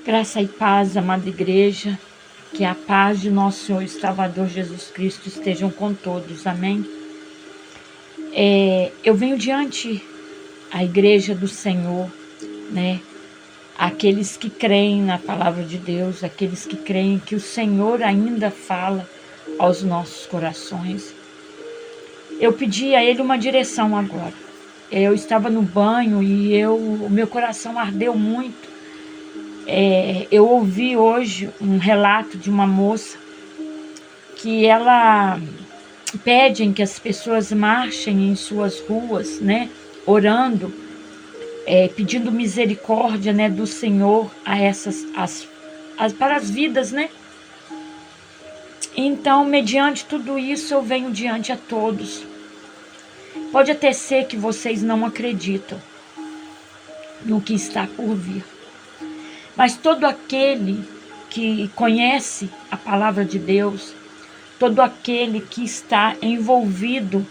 Graça e paz, amada igreja, que a paz de nosso Senhor e Salvador Jesus Cristo estejam com todos, amém? Eu venho diante a igreja do Senhor, né? Aqueles que creem na palavra de Deus, aqueles que creem que o Senhor ainda fala aos nossos corações. Eu pedi a Ele uma direção agora. Eu estava no banho e o meu coração ardeu muito. Eu ouvi hoje um relato de uma moça que ela pede que as pessoas marchem em suas ruas, né, orando, pedindo misericórdia, né, do Senhor a para as vidas, né? Então, mediante tudo isso, eu venho diante a todos. Pode até ser que vocês não acreditam no que está por vir. Mas todo aquele que conhece a palavra de Deus, todo aquele que está envolvido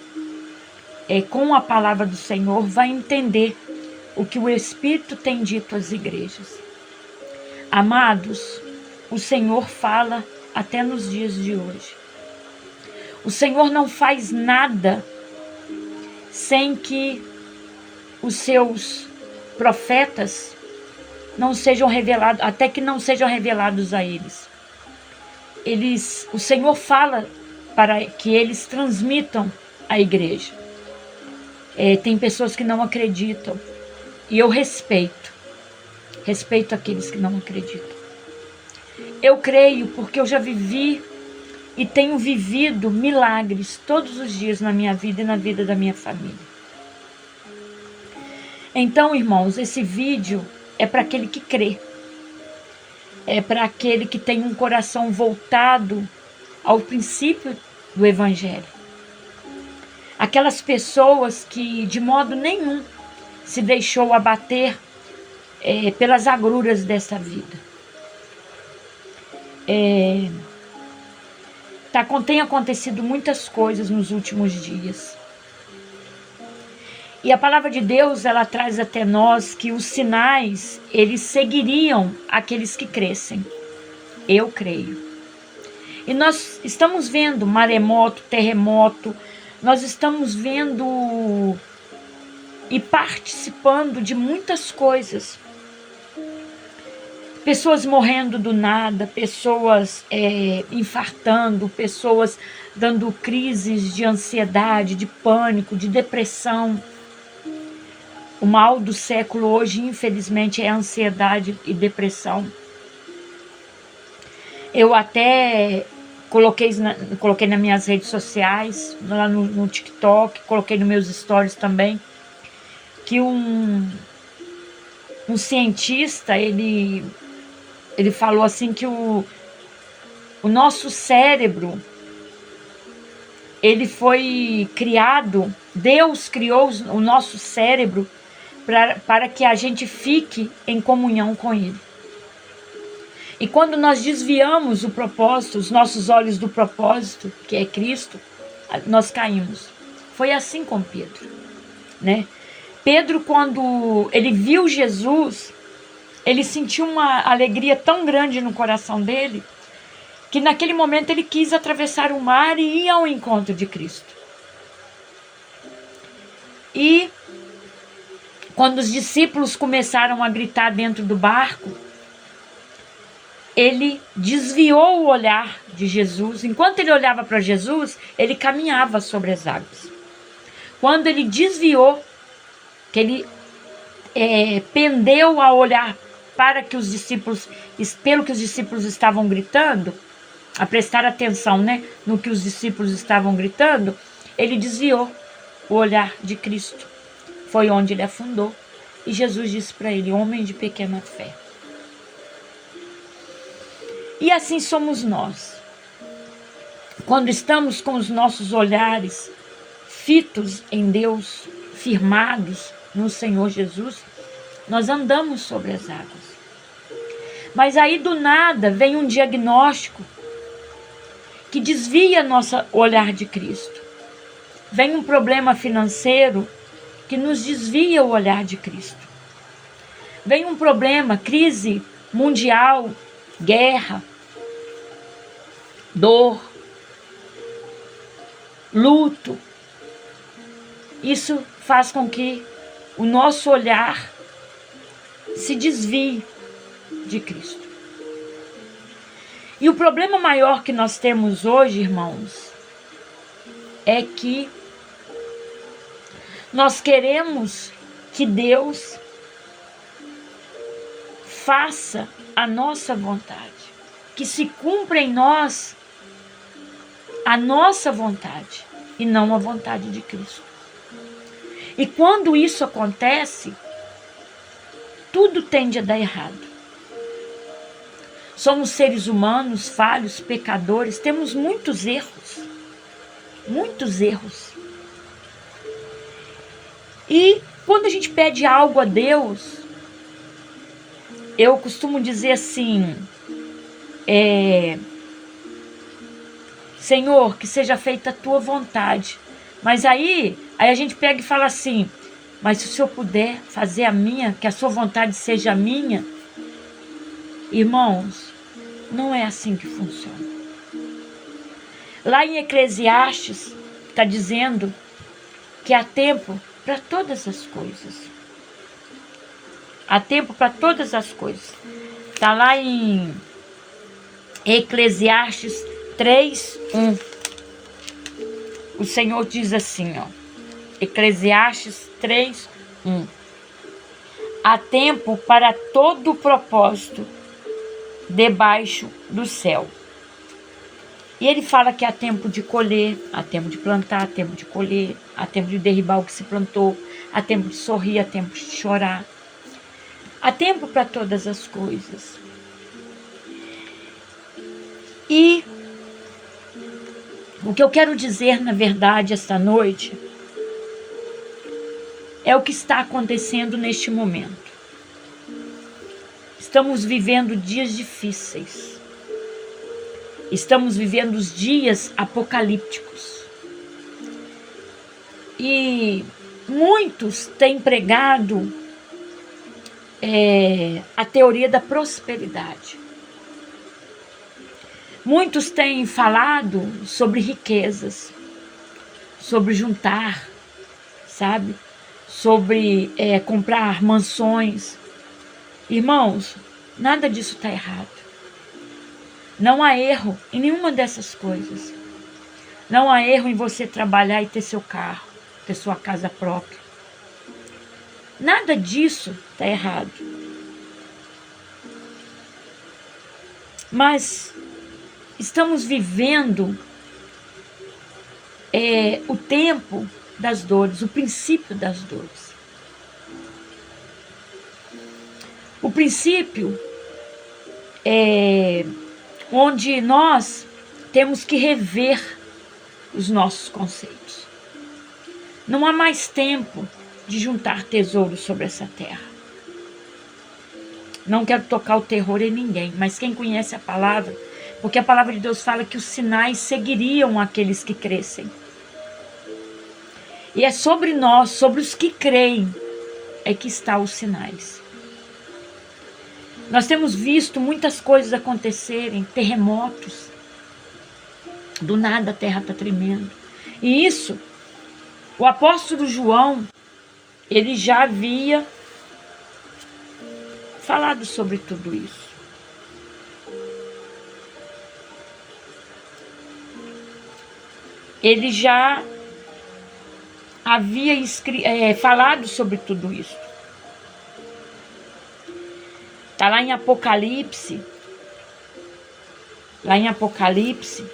com a palavra do Senhor, vai entender o que o Espírito tem dito às igrejas. Amados, o Senhor fala até nos dias de hoje. O Senhor não faz nada sem que os seus profetas não sejam revelados, até que não sejam revelados a eles. O Senhor fala para que eles transmitam à igreja. Tem pessoas que não acreditam, e eu respeito aqueles que não acreditam. Eu creio porque eu já vivi e tenho vivido milagres todos os dias na minha vida e na vida da minha família. Então, irmãos, esse vídeo é para aquele que crê. É para aquele que tem um coração voltado ao princípio do Evangelho. Aquelas pessoas que de modo nenhum se deixou abater pelas agruras dessa vida. Tem acontecido muitas coisas nos últimos dias. E a palavra de Deus, ela traz até nós que os sinais, eles seguiriam aqueles que crescem. Eu creio. E nós estamos vendo maremoto, terremoto, nós estamos vendo e participando de muitas coisas. Pessoas morrendo do nada, pessoas infartando, pessoas dando crises de ansiedade, de pânico, de depressão. O mal do século hoje, infelizmente, é ansiedade e depressão. Eu até coloquei nas minhas redes sociais, lá no TikTok, coloquei nos meus stories também, que um cientista, ele falou assim que o nosso cérebro, ele foi criado, Deus criou o nosso cérebro para que a gente fique em comunhão com Ele. E quando nós desviamos o propósito, os nossos olhos do propósito, que é Cristo, nós caímos. Foi assim com Pedro, né? Pedro, quando ele viu Jesus, ele sentiu uma alegria tão grande no coração dele, que naquele momento ele quis atravessar o mar e ir ao encontro de Cristo. E quando os discípulos começaram a gritar dentro do barco, ele desviou o olhar de Jesus. Enquanto ele olhava para Jesus, ele caminhava sobre as águas. Quando ele desviou, que ele pendeu a olhar para que os discípulos, pelo que os discípulos estavam gritando, a prestar atenção, né, no que os discípulos estavam gritando, ele desviou o olhar de Cristo. Foi onde ele afundou. E Jesus disse para ele: homem de pequena fé. E assim somos nós. Quando estamos com os nossos olhares fitos em Deus, firmados no Senhor Jesus, nós andamos sobre as águas. Mas aí do nada vem um diagnóstico que desvia nosso olhar de Cristo. Vem um problema financeiro que nos desvia o olhar de Cristo. vem um problema, crise mundial, guerra, dor, luto. Isso faz com que o nosso olhar se desvie de Cristo. E o problema maior que nós temos hoje, irmãos, é que nós queremos que Deus faça a nossa vontade, que se cumpra em nós a nossa vontade e não a vontade de Cristo. E quando isso acontece, tudo tende a dar errado. Somos seres humanos, falhos, pecadores, temos muitos erros. Muitos erros. E quando a gente pede algo a Deus, eu costumo dizer assim, Senhor, que seja feita a tua vontade. Mas aí a gente pega e fala assim, mas se o Senhor puder fazer a minha, que a sua vontade seja a minha, irmãos, não é assim que funciona. Lá em Eclesiastes está dizendo que há tempo para todas as coisas. Há tempo para todas as coisas. Está lá em Eclesiastes 3:1. O Senhor diz assim, ó. Eclesiastes 3:1. Há tempo para todo o propósito debaixo do céu. E ele fala que há tempo de colher, há tempo de plantar, há tempo de colher, há tempo de derribar o que se plantou, há tempo de sorrir, há tempo de chorar. Há tempo para todas as coisas. E o que eu quero dizer, na verdade, esta noite, é o que está acontecendo neste momento. Estamos vivendo dias difíceis. Estamos vivendo os dias apocalípticos. E muitos têm pregado a teoria da prosperidade. Muitos têm falado sobre riquezas, sobre juntar, sabe? Sobre comprar mansões. Irmãos, nada disso está errado. Não há erro em nenhuma dessas coisas. Não há erro em você trabalhar e ter seu carro, ter sua casa própria. Nada disso está errado. Mas estamos vivendo o tempo das dores, o princípio das dores. O princípio onde nós temos que rever os nossos conceitos. Não há mais tempo de juntar tesouros sobre essa terra. Não quero tocar o terror em ninguém, mas quem conhece a palavra, porque a palavra de Deus fala que os sinais seguiriam aqueles que crescem. E é sobre nós, sobre os que creem, é que estão os sinais. Nós temos visto muitas coisas acontecerem, terremotos. Do nada a terra está tremendo. E isso, o apóstolo João, ele já havia falado sobre tudo isso. Ele já havia falado sobre tudo isso. Está lá em Apocalipse. Lá em Apocalipse.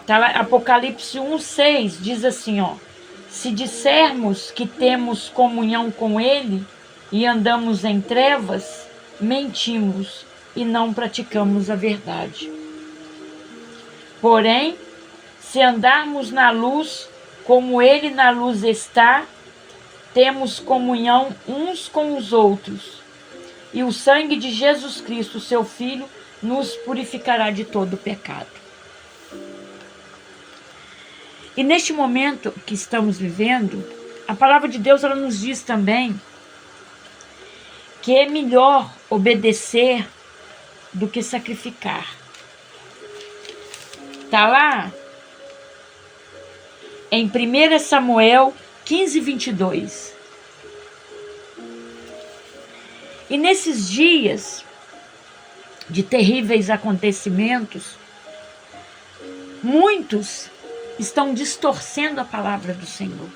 Tá lá, Apocalipse 1:6 diz assim, ó: se dissermos que temos comunhão com Ele e andamos em trevas, mentimos e não praticamos a verdade. Porém, Se andarmos na luz, como Ele na luz está, temos comunhão uns com os outros. E o sangue de Jesus Cristo, seu Filho, nos purificará de todo pecado. E neste momento que estamos vivendo, a palavra de Deus ela nos diz também que é melhor obedecer do que sacrificar. Está lá em 1 Samuel 15, 22. E nesses dias de terríveis acontecimentos, muitos estão distorcendo a palavra do Senhor.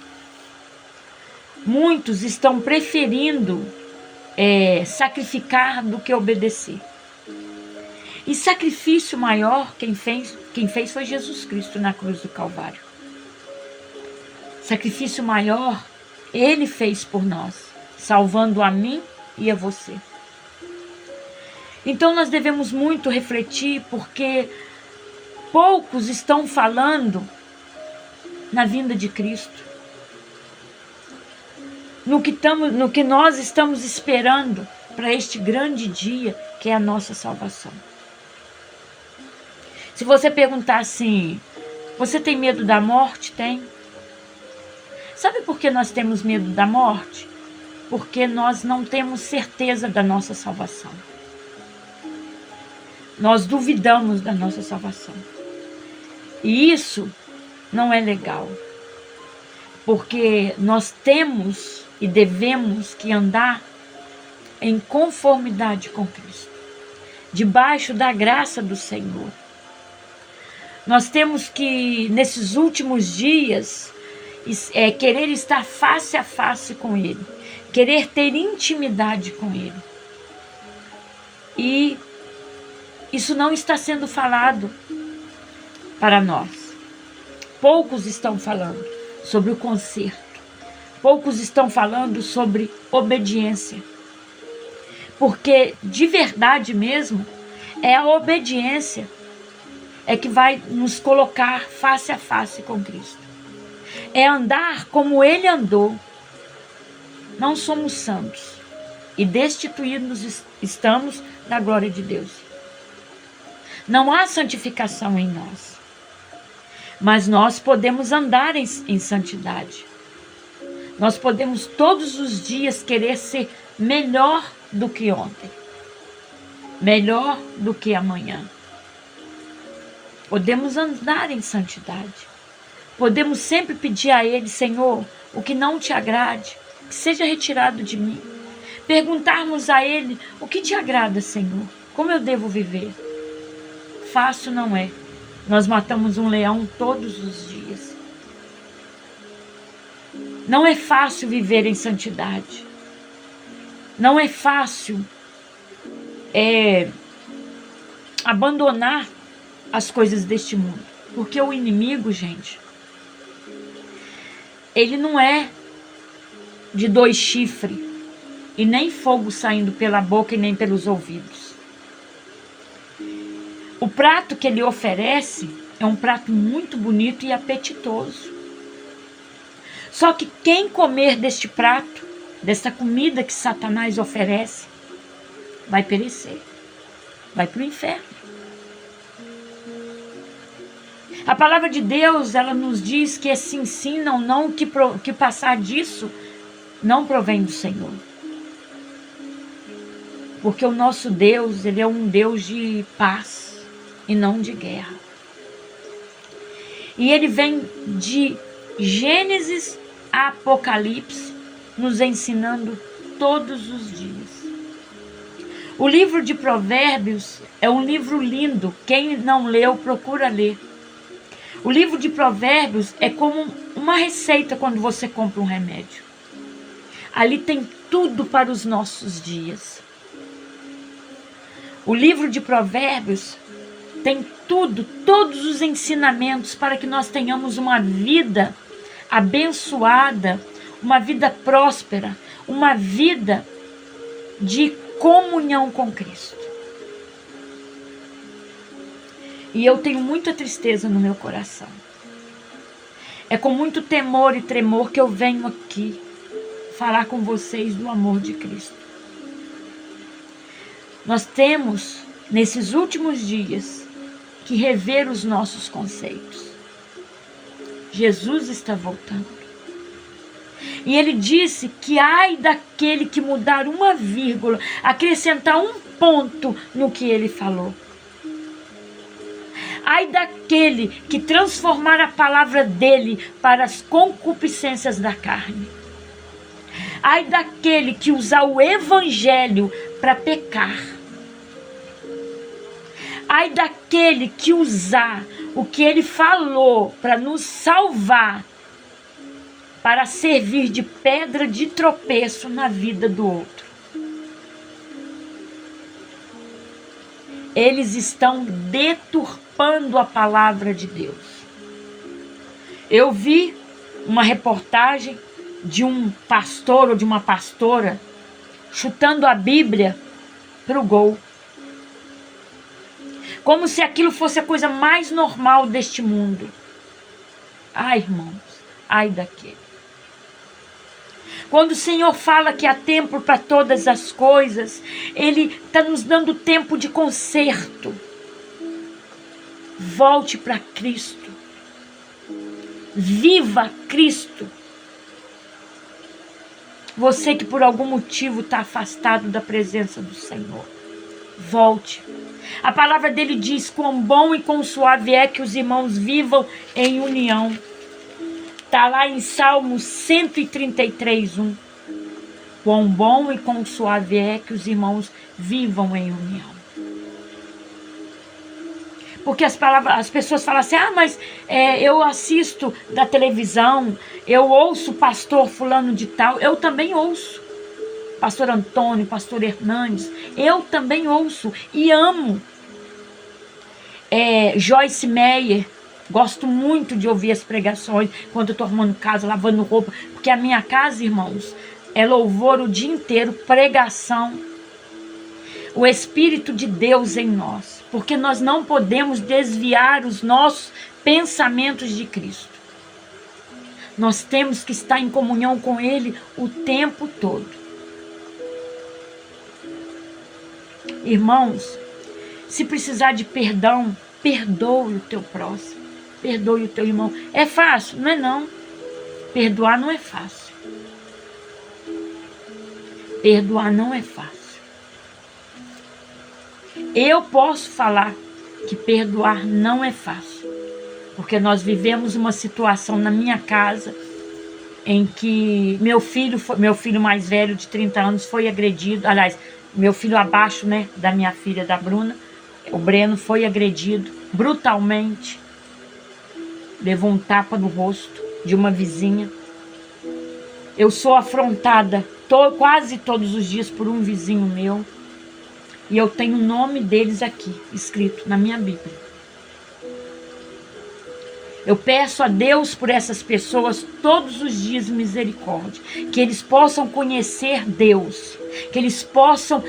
Muitos estão preferindo sacrificar do que obedecer. E sacrifício maior, quem fez foi Jesus Cristo na cruz do Calvário. Sacrifício maior, Ele fez por nós, salvando a mim e a você. Então nós devemos muito refletir, porque poucos estão falando na vinda de Cristo, no que nós estamos esperando para este grande dia, que é a nossa salvação. Se você perguntar assim, você tem medo da morte? Tem. Sabe por que nós temos medo da morte? Porque nós não temos certeza da nossa salvação. Nós duvidamos da nossa salvação. E isso não é legal. Porque nós temos e devemos que andar em conformidade com Cristo, debaixo da graça do Senhor. Nós temos que, nesses últimos dias, querer estar face a face com Ele, querer ter intimidade com Ele. E isso não está sendo falado para nós. Poucos estão falando sobre o conserto. Poucos estão falando sobre obediência. Porque de verdade mesmo, é a obediência que vai nos colocar face a face com Cristo. É andar como Ele andou. Não somos santos e destituídos estamos da glória de Deus. Não há santificação em nós, mas nós podemos andar em santidade. Nós podemos todos os dias querer ser melhor do que ontem, melhor do que amanhã. Podemos andar em santidade. Podemos sempre pedir a Ele, Senhor, o que não te agrade, que seja retirado de mim. Perguntarmos a Ele, o que te agrada, Senhor? Como eu devo viver? Fácil não é. Nós matamos um leão todos os dias. Não é fácil viver em santidade. Não é fácil abandonar as coisas deste mundo. Porque o inimigo, gente, ele não é de 2 chifres e nem fogo saindo pela boca e nem pelos ouvidos. O prato que ele oferece é um prato muito bonito e apetitoso. Só que quem comer deste prato, desta comida que Satanás oferece, vai perecer, vai para o inferno. A palavra de Deus, ela nos diz que é sim, sim, não, não, que passar disso não provém do Senhor. Porque o nosso Deus, Ele é um Deus de paz e não de guerra. E Ele vem de Gênesis a Apocalipse, nos ensinando todos os dias. O livro de Provérbios é um livro lindo. Quem não leu, procura ler. O livro de Provérbios é como uma receita quando você compra um remédio. Ali tem tudo para os nossos dias. O livro de Provérbios tem tudo, todos os ensinamentos para que nós tenhamos uma vida abençoada, uma vida próspera, uma vida de comunhão com Cristo. E eu tenho muita tristeza no meu coração, É com muito temor e tremor que eu venho aqui falar com vocês do amor de Cristo. Nós temos, nesses últimos dias, que rever os nossos conceitos. Jesus está voltando. E ele disse que ai daquele que mudar uma vírgula, acrescentar um ponto no que ele falou. Ai daquele que transformar a palavra dele para as concupiscências da carne. Ai daquele que usar o evangelho para pecar. Ai daquele que usar o que ele falou para nos salvar, para servir de pedra de tropeço na vida do outro. Eles estão deturpando a palavra de Deus. Eu vi uma reportagem de um pastor ou de uma pastora chutando a Bíblia para o gol. Como se aquilo fosse a coisa mais normal deste mundo. Ai, irmãos, ai daquele. Quando o Senhor fala que há tempo para todas as coisas, Ele está nos dando tempo de conserto. Volte para Cristo. Viva Cristo. Você que por algum motivo está afastado da presença do Senhor, volte. A palavra dele diz: quão bom e quão suave é que os irmãos vivam em união. Está lá em Salmos 133:1. Quão bom e quão suave é que os irmãos vivam em união. Porque as pessoas falam assim: mas eu assisto da televisão, eu ouço o pastor fulano de tal. Eu também ouço. Pastor Antônio, pastor Hernandes, eu também ouço e amo. Joyce Meyer, gosto muito de ouvir as pregações quando eu estou arrumando casa, lavando roupa, porque a minha casa, irmãos, é louvor o dia inteiro, pregação, o Espírito de Deus em nós, porque nós não podemos desviar os nossos pensamentos de Cristo. Nós temos que estar em comunhão com Ele o tempo todo. Irmãos, se precisar de perdão, perdoe o teu próximo, perdoe o teu irmão. É fácil? Não é não. Perdoar não é fácil. Perdoar não é fácil. Eu posso falar que perdoar não é fácil, porque nós vivemos uma situação na minha casa em que meu filho mais velho de 30 anos foi agredido. Aliás, meu filho abaixo, da minha filha, da Bruna, o Breno, foi agredido brutalmente. Levou um tapa no rosto de uma vizinha. Eu sou afrontada quase todos os dias por um vizinho meu. E eu tenho o nome deles aqui, escrito na minha Bíblia. Eu peço a Deus por essas pessoas todos os dias misericórdia. Que eles possam conhecer Deus. Que eles possam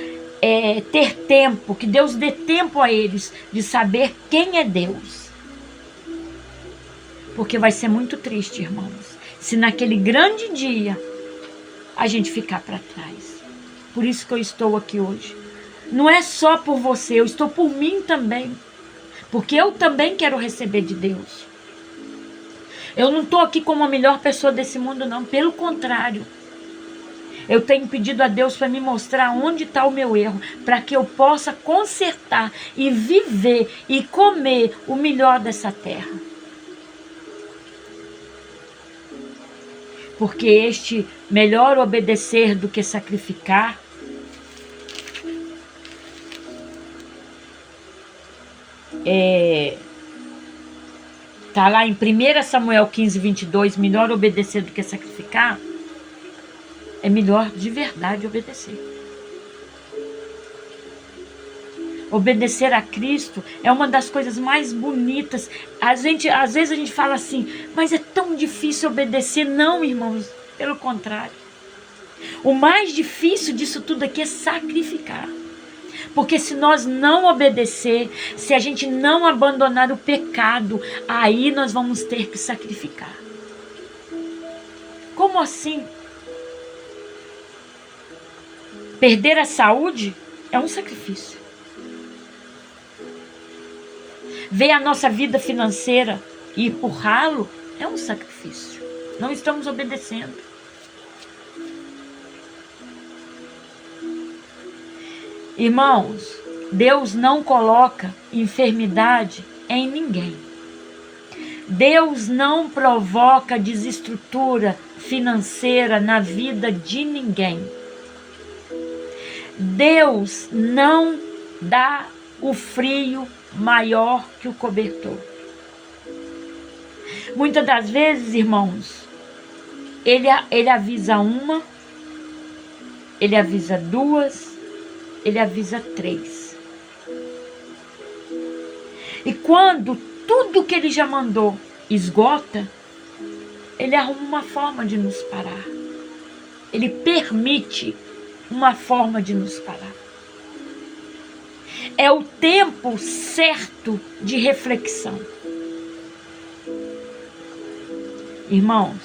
ter tempo. Que Deus dê tempo a eles de saber quem é Deus. Porque vai ser muito triste, irmãos, se naquele grande dia a gente ficar para trás. Por isso que eu estou aqui hoje. Não é só por você, eu estou por mim também. Porque eu também quero receber de Deus. Eu não estou aqui como a melhor pessoa desse mundo, não. Pelo contrário. Eu tenho pedido a Deus para me mostrar onde está o meu erro, para que eu possa consertar e viver e comer o melhor dessa terra. Porque este melhor obedecer do que sacrificar está lá em 1 Samuel 15:22, melhor obedecer do que sacrificar. É melhor de verdade obedecer. Obedecer a Cristo é uma das coisas mais bonitas. Às vezes a gente fala assim, mas é tão difícil obedecer. Não, irmãos, pelo contrário. O mais difícil disso tudo aqui é sacrificar. Porque se nós não obedecer, se a gente não abandonar o pecado, aí nós vamos ter que sacrificar. como assim? Perder a saúde é um sacrifício. Ver a nossa vida financeira ir por ralo é um sacrifício. Não estamos obedecendo. Irmãos, Deus não coloca enfermidade em ninguém. Deus não provoca desestrutura financeira na vida de ninguém. Deus não dá o frio maior que o cobertor. Muitas das vezes, irmãos, ele avisa uma, ele avisa duas, ele avisa três. E quando tudo que ele já mandou esgota, ele arruma uma forma de nos parar. Ele permite uma forma de nos parar. É o tempo certo de reflexão. Irmãos,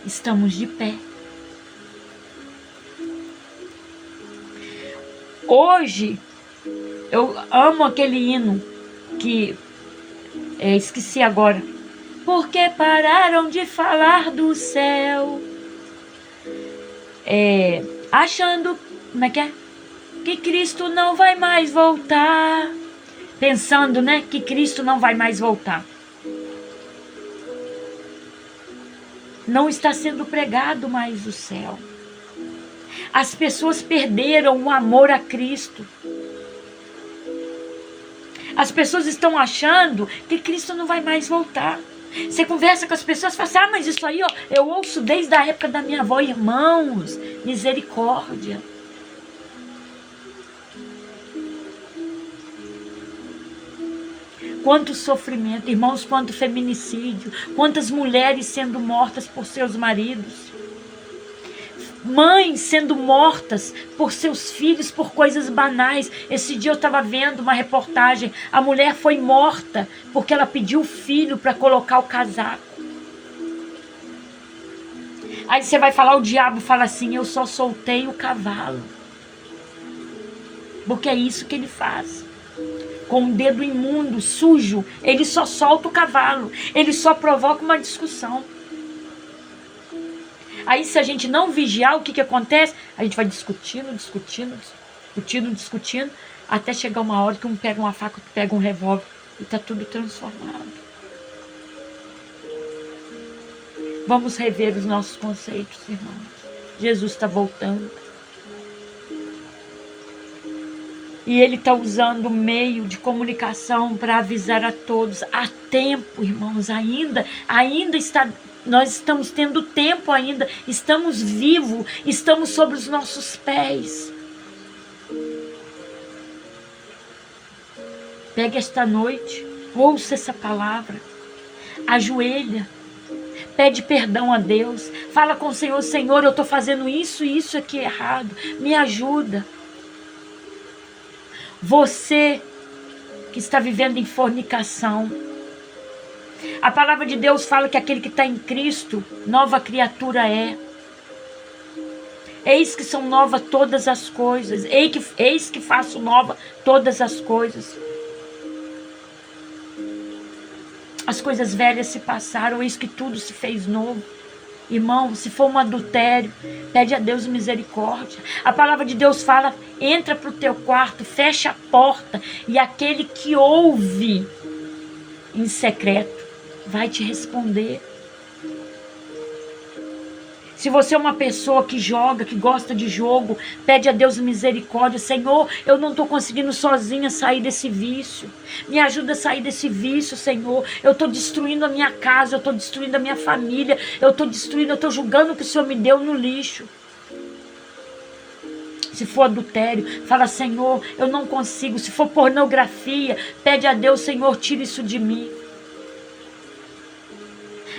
estamos de pé. Hoje, eu amo aquele hino que esqueci agora. Porque pararam de falar do céu, achando, como é que é? Que Cristo não vai mais voltar. Pensando, né, que Cristo não vai mais voltar. Não está sendo pregado mais o céu. As pessoas perderam o amor a Cristo. As pessoas estão achando que Cristo não vai mais voltar. Você conversa com as pessoas e fala assim, mas isso aí, ó, eu ouço desde a época da minha avó. Irmãos, misericórdia. Quanto sofrimento, irmãos, quanto feminicídio, quantas mulheres sendo mortas por seus maridos, mães sendo mortas por seus filhos por coisas banais. Esse dia eu estava vendo uma reportagem, a mulher foi morta porque ela pediu o filho para colocar o casaco. Aí você vai falar, o diabo fala assim, eu só soltei o cavalo. Porque é isso que ele faz. Com um dedo imundo, sujo, ele só solta o cavalo. Ele só provoca uma discussão. Aí se a gente não vigiar, o que acontece? A gente vai discutindo, até chegar uma hora que um pega uma faca, outro pega um revólver e está tudo transformado. Vamos rever os nossos conceitos, irmãos. Jesus está voltando. E ele está usando o meio de comunicação para avisar a todos. Há tempo, irmãos, ainda está... Nós estamos tendo tempo ainda, estamos vivos, estamos sobre os nossos pés. Pegue esta noite, ouça essa palavra, ajoelha, pede perdão a Deus, fala com o Senhor, Senhor, eu estou fazendo isso e isso aqui errado, me ajuda. Você que está vivendo em fornicação, a palavra de Deus fala que aquele que está em Cristo, nova criatura é. Eis que são novas todas as coisas. Eis que faço nova todas as coisas. As coisas velhas se passaram, eis que tudo se fez novo. Irmão, se for um adultério, pede a Deus misericórdia. A palavra de Deus fala, entra para o teu quarto, fecha a porta, e aquele que ouve em secreto vai te responder. Se você é uma pessoa que joga, que gosta de jogo, pede a Deus misericórdia. Senhor, eu não estou conseguindo sozinha sair desse vício. Me ajuda a sair desse vício, Senhor. Eu estou destruindo a minha casa, eu estou destruindo a minha família. Eu estou julgando o que o Senhor me deu no lixo. Se for adultério, fala, Senhor, eu não consigo. Se for pornografia, pede a Deus, Senhor, tira isso de mim.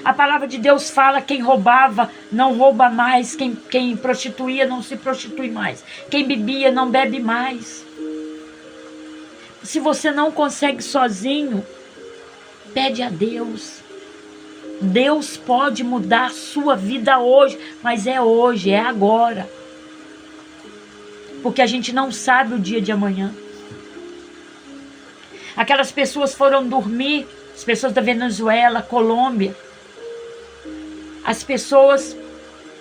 A palavra de Deus fala, quem roubava não rouba mais, quem prostituía não se prostitui mais, quem bebia não bebe mais. Se você não consegue sozinho, pede a Deus. Deus pode mudar a sua vida hoje, mas é hoje, é agora. Porque a gente não sabe o dia de amanhã. Aquelas pessoas foram dormir, as pessoas da Venezuela, Colômbia. As pessoas,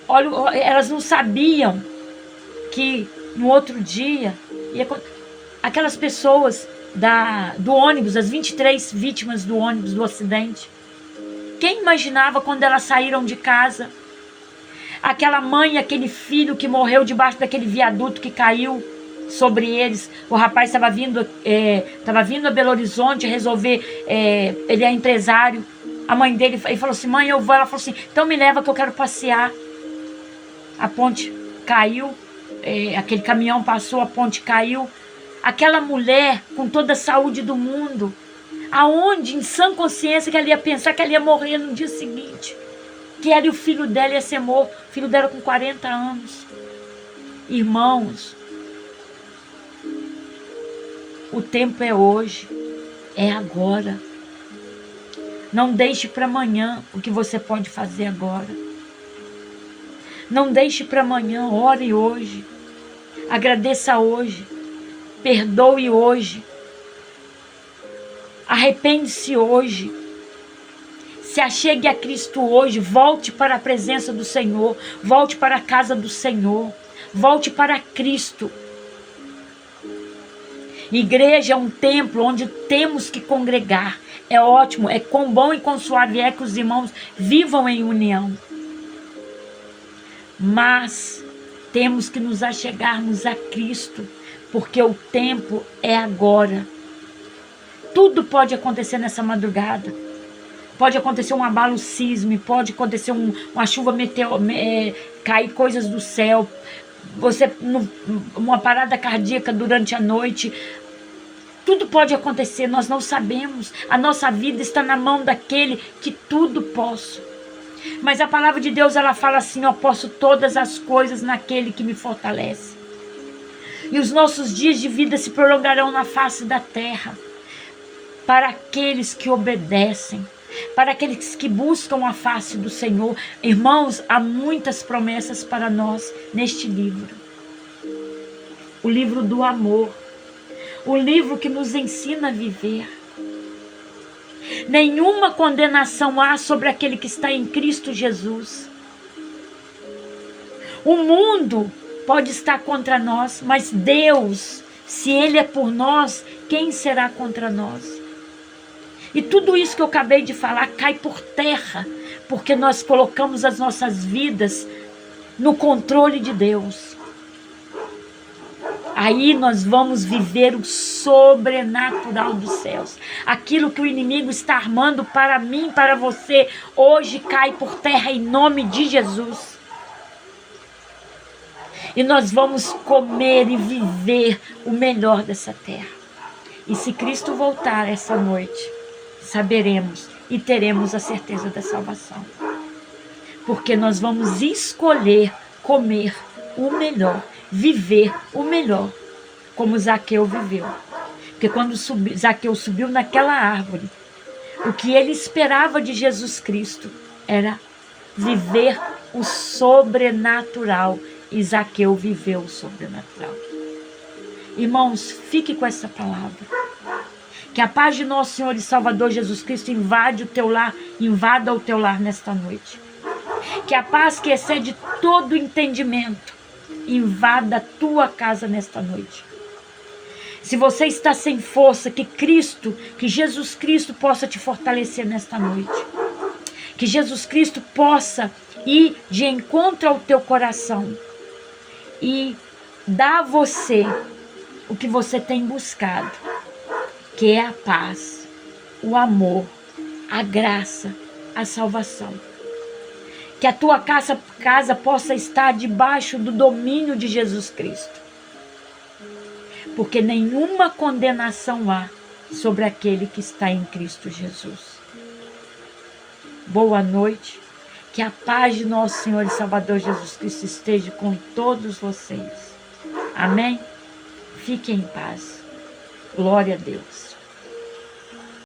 olha, elas não sabiam que no outro dia, aquelas pessoas do ônibus, as 23 vítimas do ônibus, do acidente. Quem imaginava quando elas saíram de casa? Aquela mãe e aquele filho que morreu debaixo daquele viaduto que caiu sobre eles. O rapaz estava vindo a Belo Horizonte resolver, ele é empresário. A mãe dele, ele falou assim, mãe, eu vou. Ela falou assim, então me leva que eu quero passear. A ponte caiu, aquele caminhão passou, a ponte caiu. Aquela mulher com toda a saúde do mundo, aonde, em sã consciência, que ela ia pensar que ela ia morrer no dia seguinte, que ela e o filho dela ia ser morto, o filho dela com 40 anos. Irmãos, o tempo é hoje, é agora. Não deixe para amanhã o que você pode fazer agora. Não deixe para amanhã, ore hoje, agradeça hoje, perdoe hoje, arrepende-se hoje, se achegue a Cristo hoje, volte para a presença do Senhor, volte para a casa do Senhor, volte para Cristo. Igreja é um templo onde temos que congregar. É ótimo, é quão bom e quão suave é que os irmãos vivam em união. Mas temos que nos achegarmos a Cristo, porque o tempo é agora. Tudo pode acontecer nessa madrugada. Pode acontecer um abalo sísmico, pode acontecer uma chuva cair coisas do céu, uma parada cardíaca durante a noite. Tudo pode acontecer, nós não sabemos. A nossa vida está na mão daquele que tudo posso. Mas a palavra de Deus, ela fala assim, eu posso todas as coisas naquele que me fortalece. E os nossos dias de vida se prolongarão na face da terra, para aqueles que obedecem, para aqueles que buscam a face do Senhor. Irmãos, há muitas promessas para nós neste livro. O livro do amor. O livro que nos ensina a viver. Nenhuma condenação há sobre aquele que está em Cristo Jesus. O mundo pode estar contra nós, mas Deus, se Ele é por nós, quem será contra nós? E tudo isso que eu acabei de falar cai por terra, porque nós colocamos as nossas vidas no controle de Deus. Aí nós vamos viver o sobrenatural dos céus. Aquilo que o inimigo está armando para mim, para você, hoje cai por terra em nome de Jesus. E nós vamos comer e viver o melhor dessa terra. E se Cristo voltar essa noite, saberemos e teremos a certeza da salvação. Porque nós vamos escolher comer o melhor, viver o melhor, como Zaqueu viveu. Porque quando Zaqueu subiu naquela árvore, o que ele esperava de Jesus Cristo era viver o sobrenatural. E Zaqueu viveu o sobrenatural. Irmãos, fique com essa palavra. Que a paz de nosso Senhor e Salvador Jesus Cristo invada o teu lar nesta noite. Que a paz que excede todo entendimento invada a tua casa nesta noite. Se você está sem força, que Jesus Cristo possa te fortalecer nesta noite. Que Jesus Cristo possa ir de encontro ao teu coração e dar a você o que você tem buscado, que é a paz, o amor, a graça, a salvação. Que a tua casa possa estar debaixo do domínio de Jesus Cristo. Porque nenhuma condenação há sobre aquele que está em Cristo Jesus. Boa noite. Que a paz de nosso Senhor e Salvador Jesus Cristo esteja com todos vocês. Amém? Fiquem em paz. Glória a Deus.